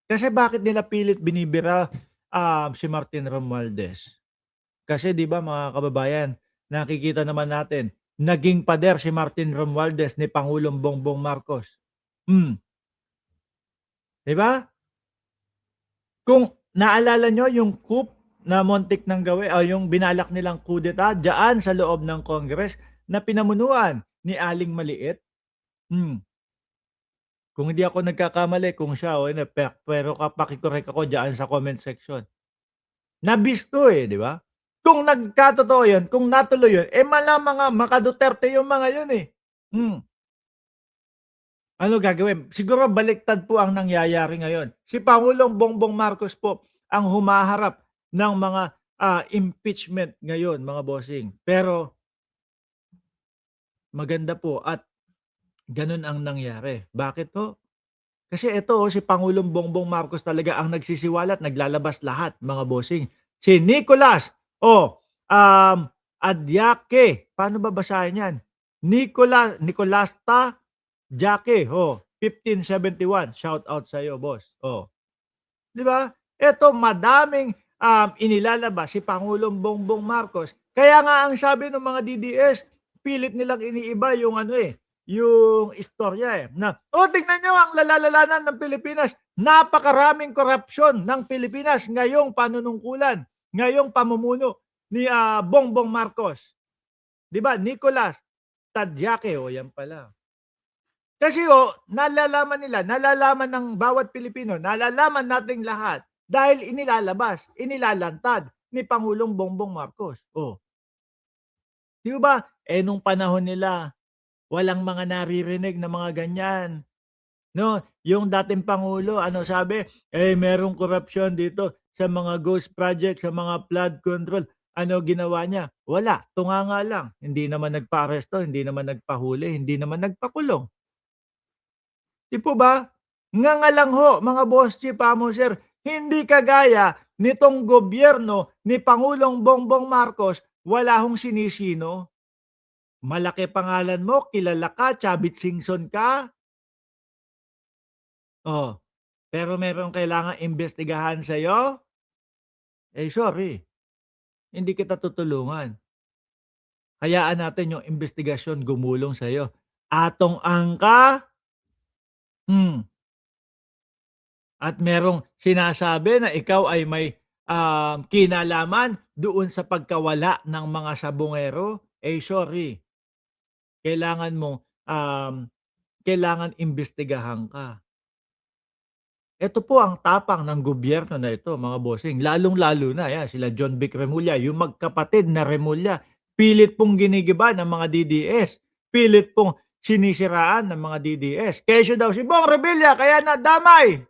Kasi bakit nila pilit binibira, si Martin Romualdez? Kasi 'di ba mga kababayan, nakikita naman natin, naging pader si Martin Romualdez ni Pangulong Bongbong Marcos. 'Di ba? Kung naalala niyo yung coup na muntik ng gawin o yung binalak nilang kudeta diyaan sa loob ng Congress na pinamunuan ni Aling Maliit. Hmm, kung hindi ako nagkakamali kung siya o hindi pero paki-correct ako diyaan sa comment section. Nabisto, eh, 'di ba? Kung nagkatotoo 'yun, kung natuloy 'yun, eh, malamang nga maka-Duterte yung mga 'yun, eh. Hmm, ano gagawin? Siguro baliktad po ang nangyayari ngayon. Si Pangulong Bongbong Marcos po ang humaharap ng mga, impeachment ngayon mga bossing. Pero maganda po at gano'n ang nangyari. Bakit po? Kasi ito, si Pangulong Bongbong Marcos talaga ang nagsisiwalat, naglalabas lahat mga bossing. Si Nicolas Adyake, paano ba basahin 'yan? Nicolasta Jaque, 1571, shout out sa'yo boss, 'di ba? Eto madaming, inilalabas si Pangulong Bongbong Marcos. Kaya nga ang sabi ng mga DDS, pilit nilang iniiba yung ano, yung istorya, na, tignan niyo ang lalalalanan ng Pilipinas, napakaraming korapsyon ng Pilipinas ngayong panunungkulan, ngayong pamumuno ni, Bongbong Marcos. 'Di ba, Nicolas Tadyake, yan pala. Kasi nalalaman ng bawat Pilipino, nalalaman nating lahat dahil inilalabas, inilalantad ni Pangulong Bongbong Marcos. 'Di ba? Nung panahon nila, walang mga naririnig na mga ganyan, 'no? Yung dating pangulo ano sabi, merong korapsyon dito sa mga ghost project, sa mga flood control. Ano ginawa niya? Wala, tunganga lang. Hindi naman nagpaaresto, hindi naman nagpahuli, hindi naman nagpakulong. 'Di po ba? Nga lang ho mga boss chief, mo sir, hindi kagaya nitong gobyerno ni Pangulong Bongbong Marcos, wala hong sinisino. Malaki pangalan mo, kilala ka, Chavit Singson ka, oh, pero merong kailangang imbestigahan sa'yo, sorry, hindi kita tutulungan. Hayaan natin yung investigasyon gumulong sa'yo. Atong angka, hmm. At merong sinasabi na ikaw ay may, kinalaman doon sa pagkawala ng mga sabongero, sorry, kailangan mong, kailangan imbestigahan ka. Ito po ang tapang ng gobyerno na ito mga bossing, lalong-lalo na 'yan sila John Vic Remulla, yung magkapatid na Remulla, pilit pong ginigiba ng mga DDS, pilit pong sinisiraan ng mga DDS. Kesyo daw si Bong Revilla kaya nadamay.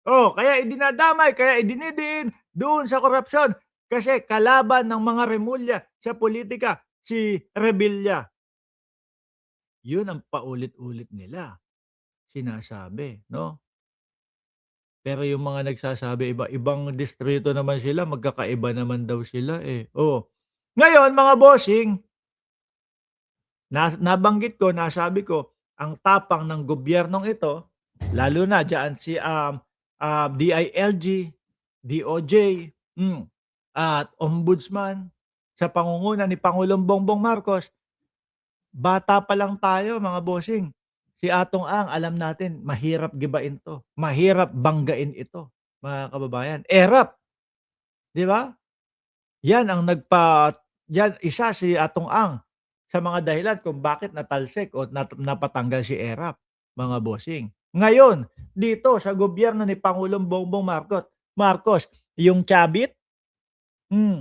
Kaya idinadamay, kaya idinidiin doon sa korapsyon. Kasi kalaban ng mga Remulla sa politika, si Revilla. Yun ang paulit-ulit nila sinasabi, 'no? Pero yung mga nagsasabi ibang distrito naman sila, magkakaiba naman daw sila, eh. Ngayon mga bossing, nabanggit ko, nasabi ko, ang tapang ng gobyernong ito, lalo na diyan si, DILG, DOJ, at Ombudsman, sa pangunguna ni Pangulong Bongbong Marcos, bata pa lang tayo mga bossing. Si Atong Ang alam natin mahirap gibain 'to, mahirap banggain ito, mga kababayan. ERAP, 'di ba? Yan ang yan isa si Atong Ang sa mga dahilan kung bakit natalsik o napatanggal si ERAP, mga bossing. Ngayon, dito sa gobyerno ni Pangulong Bongbong Marcos, yung Chavit, hmm,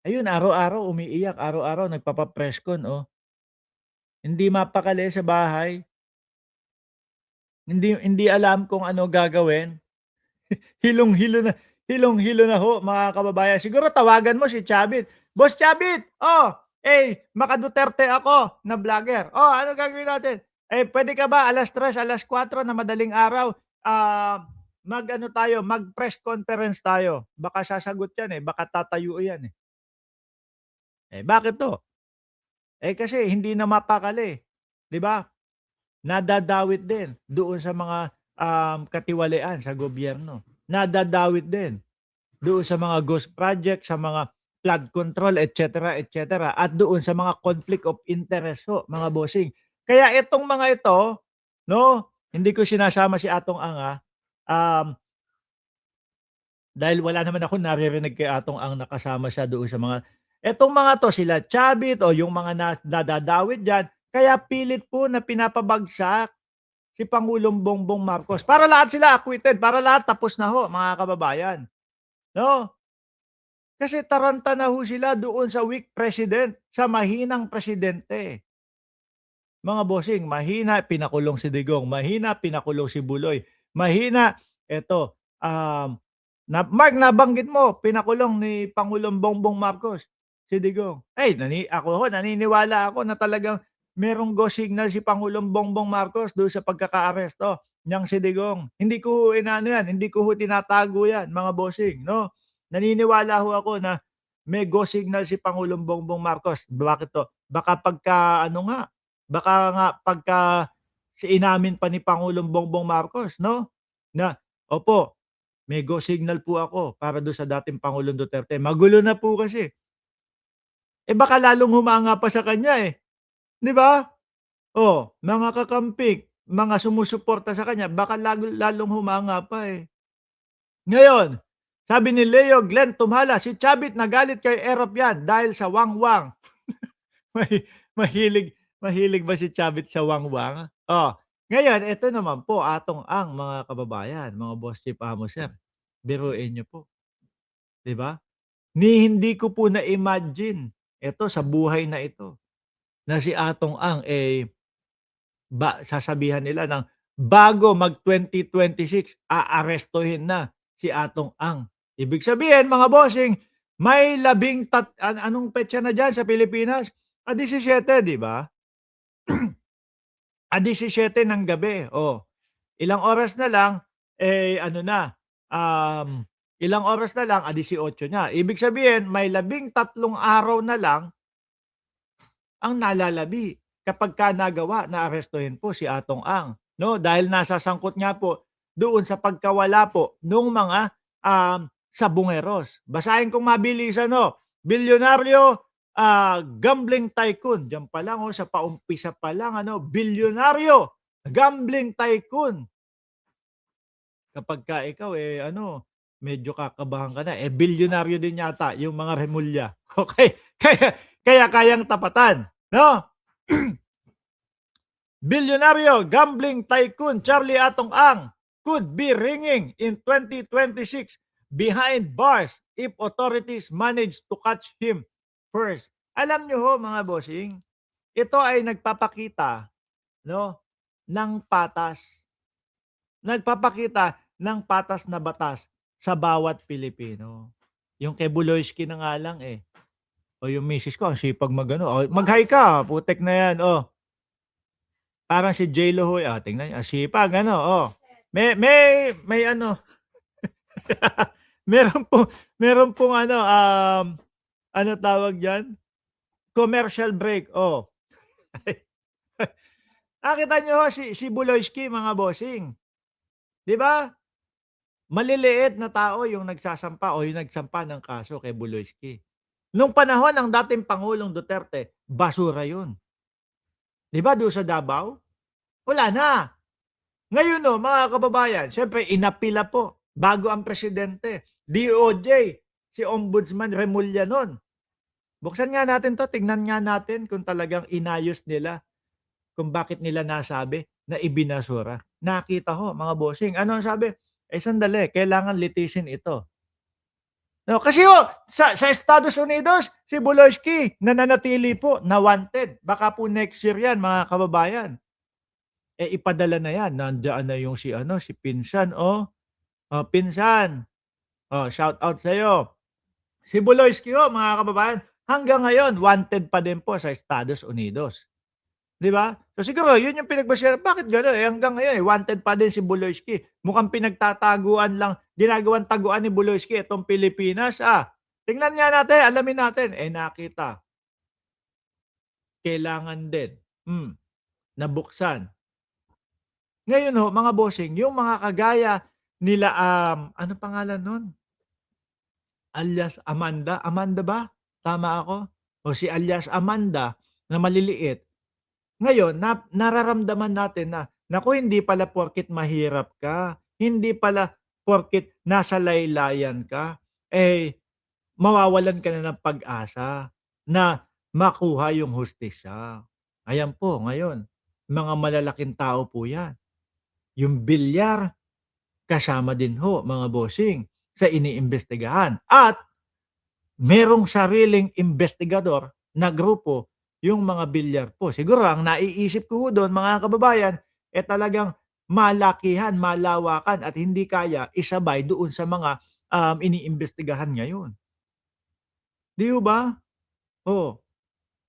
ayun araw-araw umiiyak, araw-araw nagpapa-presscon, hindi mapakali sa bahay, hindi hindi alam kung ano gagawin. Hilong-hilo na hilong-hilo na ho mga kababayan. Siguro tawagan mo si Chavit, "Boss Chavit, maka-Duterte ako na vlogger. Ano gagawin natin? Puwede ka ba 3:00, 4:00 na madaling araw, mag-ano tayo, mag-press conference tayo." Baka sasagot yan, baka tatayo yan, eh. Bakit 'to? Kasi hindi na mapakali, 'di ba? Nadadawit din doon sa mga, katiwalian sa gobyerno. nadadawit din doon sa mga ghost project, sa mga flood control, et cetera, at doon sa mga conflict of interest ho, mga bossing. Kaya itong mga ito, 'no, hindi ko sinasama si Atong Ang, um, dahil wala naman akong naririnig kay Atong Ang na kasama siya doon sa mga etong mga 'to, sila Chavit o yung mga nadadawit diyan, kaya pilit po na pinapabagsak si Pangulong Bongbong Marcos para lahat sila acquitted, para lahat tapos na ho, mga kababayan, 'no? Kasi taranta na ho sila doon sa weak president, sa mahinang presidente. Mga bossing, mahina pinakulong si Digong, mahina pinakulong si Buloy, mahina eto, Mark nabanggit mo pinakulong ni Pangulong Bongbong Marcos si Digong. Ay ako ho naniniwala ako na talagang merong go signal si Pangulong Bongbong Marcos do'n sa pagkakaaresto niyang si Digong. Hindi ko ho inaano yan, hindi ko ho tinatago yan mga bossing 'no. Naniniwala ho ako na may go signal si Pangulong Bongbong Marcos. Bakit 'to? Baka pagka ano nga, baka nga pagka inamin pa ni Pangulong Bongbong Marcos 'no, na, "Opo, may go signal po ako para dun sa dating Pangulong Duterte." Magulo na po kasi. Eh, baka lalong humanga pa sa kanya, eh, 'di ba? Oh, mga kakampi, mga sumusuporta sa kanya baka lalong humanga pa, eh. Ngayon, sabi ni Leo Glenn Tumhala, "Si Chavit nagalit kay Erop yan dahil sa wangwang." Mahilig mahilig ba si Chavit sa wangwang? Oh, ngayon eto naman po Atong Ang, mga kababayan, mga boss chief amo sir, biruin niyo po, 'di ba? Hindi ko po na-imagine eto sa buhay na ito, na si Atong Ang, sasabihan nila ng bago mag-2026 aarestuhin na si Atong Ang. Ibig sabihin mga bossing, may anong petsa na diyan sa Pilipinas? 17, 'di ba? 17 ng gabi, oh. Ilang oras na lang, ano na, ilang oras na lang, 18 na. Ibig sabihin may 13 araw na lang ang nalalabi kapagka nagawa na arestuhin po si Atong Ang, 'no? Dahil nasasangkot nga po doon sa pagkawala po nung mga, sabungeros. Basahin kong mabilisan 'no, bilyonaryo, gambling tycoon, diyan pa lang, sa paumpisa pa lang ano, bilyonaryo, gambling tycoon. Kapagka ikaw, medyo kakabahan ka na, bilyonaryo din yata yung mga Remulla. Okey, kaya kayang tapatan, 'no? Bilyonaryo, gambling tycoon Charlie Atong Ang could be ringing in 2026 behind bars if authorities manage to catch him first. Alam niyo ho mga bossing, ito ay nagpapakita 'no, ng patas. Nagpapakita ng patas na batas sa bawat Pilipino. Yung kay Buloyski na nga lang, eh. O yung misis ko ang sipag mag-ano, "Oh, mag-hi ka, putek na 'yan, oh." Parang si J-Lo ho, tingnan niyo ang sipag ano, oh. May ano, meron meron pong ano, ano tawag diyan, commercial break, oh. Nakita niyo ho si Buloyski mga bossing, 'di ba? Maliliit na tao yung nagsasampa o yung nagsampa ng kaso kay Buloyski. Nung panahon ng dating Pangulong Duterte, basura yun. 'Di ba doon sa Davao? Wala na. Ngayon 'no, mga kababayan, siyempre inapila po bago ang presidente, DOJ, si Ombudsman Remulla nun. Buksan nga natin 'to, tignan nga natin kung talagang inayos nila, kung bakit nila nasabi na ibinasura. Nakita ho mga bossing, ano ang sabi, sandali kailangan litisin ito. No, kasi ho, sa Estados Unidos, si Buloyski nananatili po na wanted. Baka po next year 'yan mga kababayan, ipadala na 'yan. Nandiyan na yung si ano, si pinsan, oh. Oh, pinsan, oh, shout out sa'yo. Si Buloyski ho mga kababayan, hanggang ngayon wanted pa din po sa Estados Unidos. 'Di ba? So siguro 'yun yung pinagbasehan, bakit gano'n, hanggang ngayon, wanted pa din si Buloyski. Mukhang pinagtataguan lang, ginagawang taguan ni Buloyski itong Pilipinas, tingnan nga natin, alamin natin. Nakita, kailangan din, na buksan. Ngayon ho mga bossing, yung mga kagaya nila, ano pangalan nun? Alias Amanda, Amanda ba? Tama ako? O si alias Amanda na maliliit, ngayon nararamdaman natin na, naku hindi pala porket mahirap ka, hindi pala porket nasa laylayan ka, eh, mawawalan ka na ng pag-asa na makuha yung hustisya. Ayan po ngayon, mga malalaking tao po 'yan. Yung bilyar kasama din ho mga bossing sa iniimbestigahan at merong sariling investigador na grupo yung mga bilyar po. Siguro ang naiisip ko ho dun mga kababayan, eh, talagang malakihan, malawakan at hindi kaya isabay doon sa mga, iniimbestigahan ngayon. 'Di ho ba? Oh,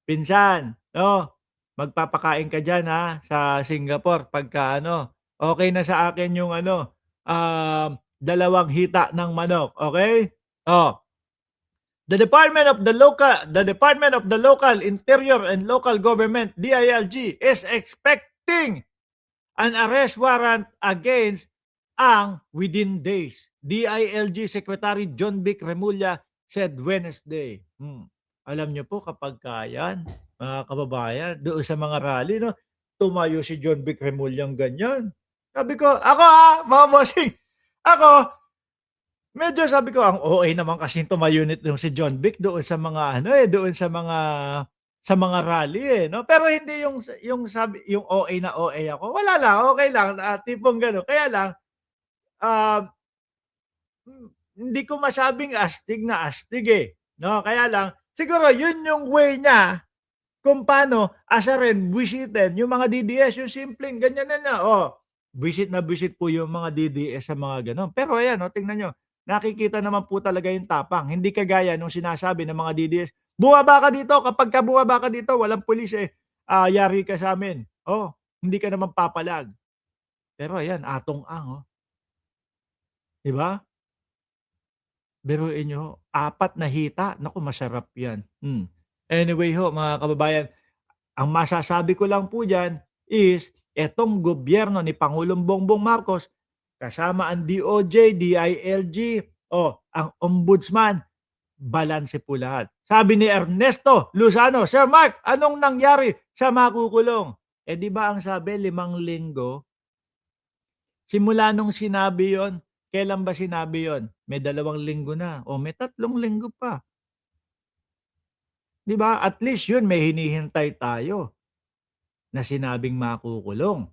pinsan, oh, magpapakain ka diyan, sa Singapore pagka ano, okey na sa akin yung ano, 2 hita ng manok, okey? Oh. The Department of the Local Interior and Local Government, DILG, is expecting an arrest warrant against ang within days. DILG Secretary John Vic Remulla said Wednesday. Alam niyo po kapagka yan, mga kababayan, doon sa mga rally 'no, tumayo si John Vic Remullang ganyan. Sabi ko, ako, mga bossing, ako medyo sabi ko, ang OA naman kasing tumayo nitong si John Vic doon sa mga ano, doon sa mga rally, 'no. Pero hindi yung sabi yung OA na OA ako, wala lang, okey lang, tipong gano'n. Kaya lang, um, hindi ko masabing astig na astig, 'no. Kaya lang siguro yun yung way niya kung paano asarin, bwisitin yung mga DDS, yung simpleng ganyan na, bwisit na bwisit po yung mga DDS sa mga gano'n. Pero ayan, tingnan niyo, nakikita naman po talaga yung tapang. Hindi kagaya nung sinasabi ng mga DDS, "Bumaba ka dito, kapagka bumaba ka dito walang pulis, yari ka sa'min." Hindi ka naman papalag. Pero ayan, atong-ang, 'di ba? Biruin niyo ho, 4 na hita, naku masarap 'yan. Anyway ho, mga kababayan, ang masasabi ko lang po diyan is etong gobyerno ni Pangulong Bongbong Marcos kasama ang DOJ, DILG, ang Ombudsman, balanse po lahat. Sabi ni Ernesto Lozano, "Sir Mark, anong nangyari sa makukulong?" 'Di ba ang sabi 5 linggo? Simula nung sinabi yon, kailan ba sinabi yon? May 2 linggo na, may 3 linggo pa, 'di ba? At least 'yun may hinihintay tayo na sinabing makukulong.